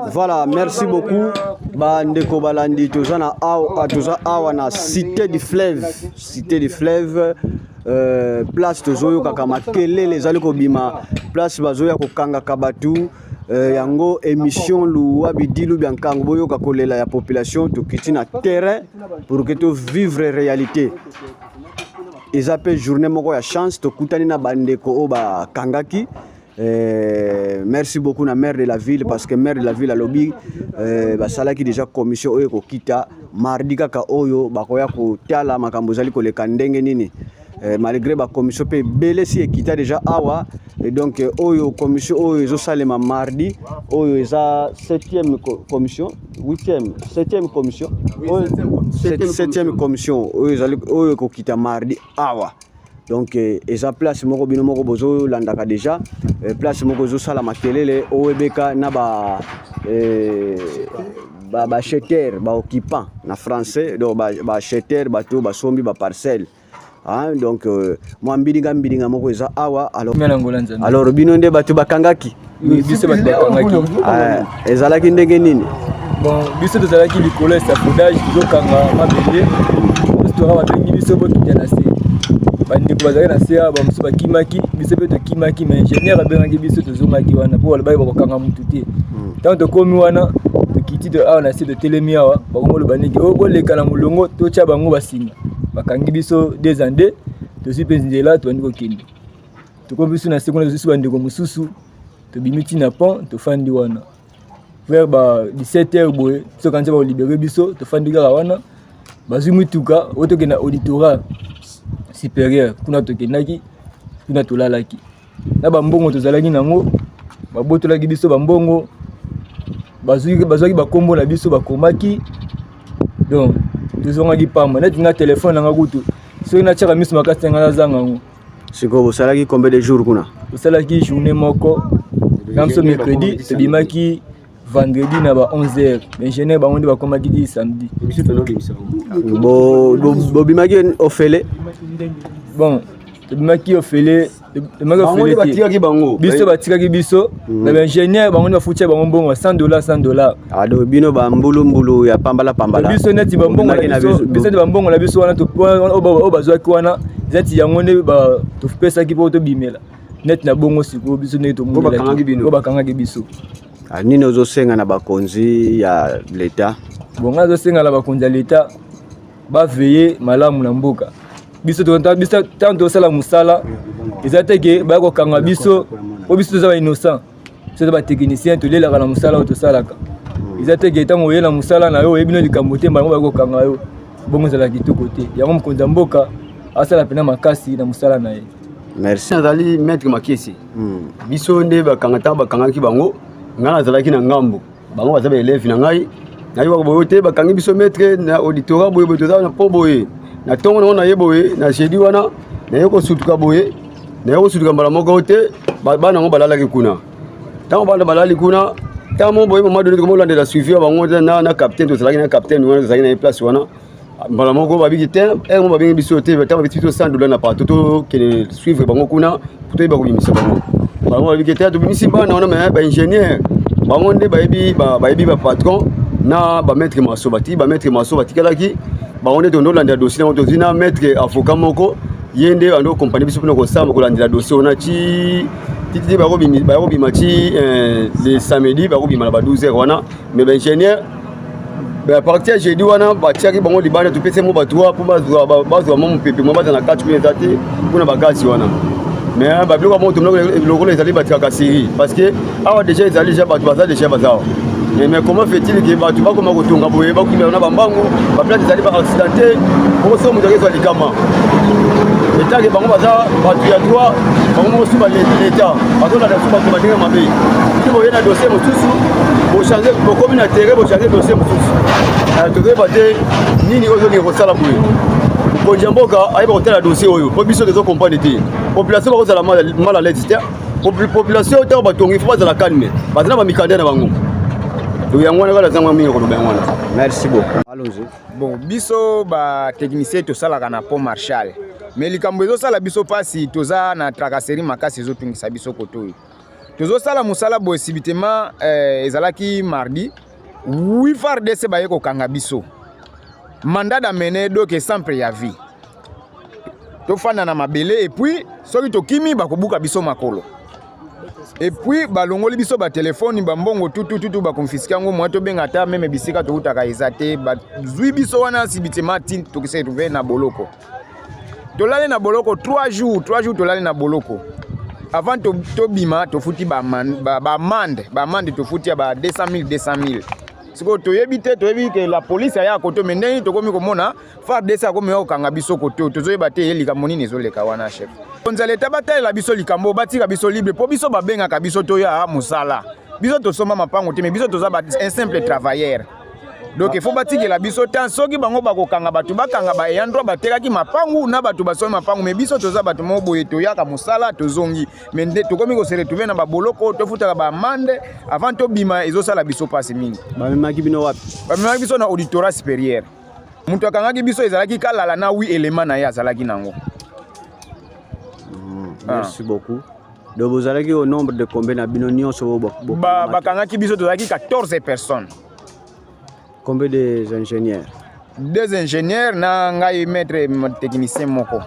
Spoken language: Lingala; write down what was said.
Voilà, merci beaucoup. Bandeko balandi tozana awa na cité du fleuve, place tozoyo kaka makelele ezali kobima, place bazoya kokanga kabatu yango émission luwa bidilu biankango boyo kakolela ya population tokiti na terrain pour que to vivre réalité. Eza pe journée moko ya chance tokutani na bandeko o ba kangaki. Merci beaucoup na maire de la ville parce que maire de la ville a lobby basalaki déjà commission oyo kokita mardi kaka oyo bakoya kotala makambo zali koleka ndenge nini malgré ba commission pe belesi ekita déjà awa et donc oyo commission oyo zo salema mardi oyo eza 7e commission 7e commission 7e commission oyo zali oyo kokita mardi awa. Donc eza place moko bino moko bozo landaka déjà place moko zo sala makelele owebeka na ba acheteur ba occupant na français donc ba acheteur bato ba sombi ba parcelle hein. Donc moi mbilinga moko eza awa alors bino nde bato bakangaki biso bato bakangaki ezalaki ndenge nini? Bon biso tozalaki likolo ya sabotage tozokanga mabele restaurant babengi biso bokita na se bandeko bazali na sea ba musu bakimaki biso pe tokimaki mais ingénieur abengaki biso tozongaki wana po wala bayi bakokanga mutu te tant tokomi wana tokiti de awa na se de telemi awa bakongolo baniki okoleka na molongo totya bango basinga bakangi biso 2 ans de tosi pe nzela tobandi kokende tokomi biso na se kuna tosi bandeko mosusu tobimiti na pont tofandi wana vers ba 17h boye so kanza ba libérer biso tofandi kaka wana bazwi mituka otokenda auditorat supérieur kuna tokendaki kuna tolalaki na bambongo tozalaki nango babotolaki biso bambongo bazwaki bakombo na biso bakomaki donc tozongaki pamba neti nga telefone nanga kutu soki natiaka miso makasi nga nazanga yango. Siko bosalaki combien de jours kuna? Tosalaki journée moko kamso mercredi tobimaki vendredi na ba 11h ingénieur bango nde bakomaki di samedi bobimaki ofele bon tobimaki ofele biso batikaki biso na ingénieur bango nde bafutia bango mbongo $100 ado bino bambulumbulu ya pambala biso neti bambongo na biso wana o bazwaki wana neti yango nde topesaki mpo tobimela neti na bongo sikoyo biso nde bakangaki biso. Nini ozosenga na bakonzi ya l'État? Bon nga ozosenga na bakonzi ya l'État baveye malamu na mboka biso tant tosala musala eza teke baya kokanga biso po biso toza ba innocent toza ba technicien tolelaka na musala oyo tosalaka eza teke ntango oye na musala na yo oyebi no likambo te bango baya kokanga yo bongo ezala kitoko te yango mokonzi ya mboka asala pena makasi na musala na ye. Merci. Nazali maître Makesi biso nde bakangaki bango nga nazalaki na ngambo bango baza ba élève na ngai nayoka boyo te bakangi biso maître na auditorat boye toza na po boye na tongo nango na ye boye na jeudi wana naye kosutuka boye naye kosutuka mbala moko te bana yango balalaki kuna ntango bana balali kuna ntango boye mama doni komolandela suivi bango na capitaine tozalaki na capitaine wana tozalaki na ye place wana mbala moko babiki te mo babengi biso te ntango babiki biso $100 na partout tokende suivre bango kuna po toyeba kobimisa bango bango babiki te tobimisi bana wana me baingénieur bango nde bayebi bapatron na bamaître maso batikalaki bango nde tondolandela dossier nango tozwi na maître avocat moko ye nde ando kompani biso mpona kosamba kolandela dossier wana titi bakobima ti le samedi bakobima na ba 12h wana mais baingénieur baparti ya jeudi wana batiaki bango libanda topesi mo batoa mpo bazwa mo mopepe mo baza na kati kuna eza te mpona bagasi wana mais babiloko bango tomona lokolo ezali batikaka série parce que awa déjà ezali déjà bato baza déjà baza awa mais comment fait-il que bato bakoma kotonga boye bakimela na bambangu baplate ezali baaccidenté okosoka moto akezwa likama etake bango baza bato ya droit bango mosuba l'état bazolanda so bato bandenge mabe ti boye na dossier mosusu bokomi na terrain bochange dossier mosusu tokoyeba te nini oyo ozongi kosala boye mokonzi ya mboka ayeba kotala dossier oyo mpo biso tozokomprendre te population bakozala mal à l'aise te population ntango batongi fo bazala calme bazala bamikanda na bango yango wana kala zangwa mingi koloba yango wana. Merci beaucoup. Allons-y. Bon biso ba technicien tosalaka na pont Marshal mais likambo ezosala biso pasi toza na tracasserie makasi ezotungisa biso koto oyo tozosala musala boye subitement ezalaki mardi 8 FARDC baye kokanga biso mandat d'amener donc sans préavis tofanda na mabele et puis soki tokimi bakobuka biso makolo et puis balongoli biso ba téléphone bambongo tutu bakonfiske yango mwa tobenga ata meme bisika tokutaka eza te bazwi biso wana subitement tin tokise trouver na boloko tolale na boloko 3 jours tolale na boloko avant tobima tofuti ba amende tofuti ya ba 200 000 siko toyebi ke la police aya koto mendeni tokomi komona FARDC akomi okanga biso koto tozoyeba te elika monini ezoleka wana chef konzala eta batalela biso likambo batika biso libre po biso babengaka biso toya musala biso tosomba mapango te mais biso toza un simple travailleur donc il faut batikela biso tan soki bango bakokanga batu bakanga ba yandro batekaki mapangu na batu basomi mapangu mais biso toza batu mo boye toyaka musala tozongi mais nde tokomi ko se retrouver na ba boloko tofutaka ba amende avant to bima ezosala biso passe mingi bamemaki bino wapi bamemaki biso na auditorat supérieur mutu akangaki biso ezalaki kalala na 8 éléments na ye azalaki nango. Merci beaucoup. Donc vous allez au nombre de combien d'habitants sur bakangaki biso tozalaki 14 personnes. Combien d'ingénieurs? 2 ingénieurs na ngai maître technicien moko.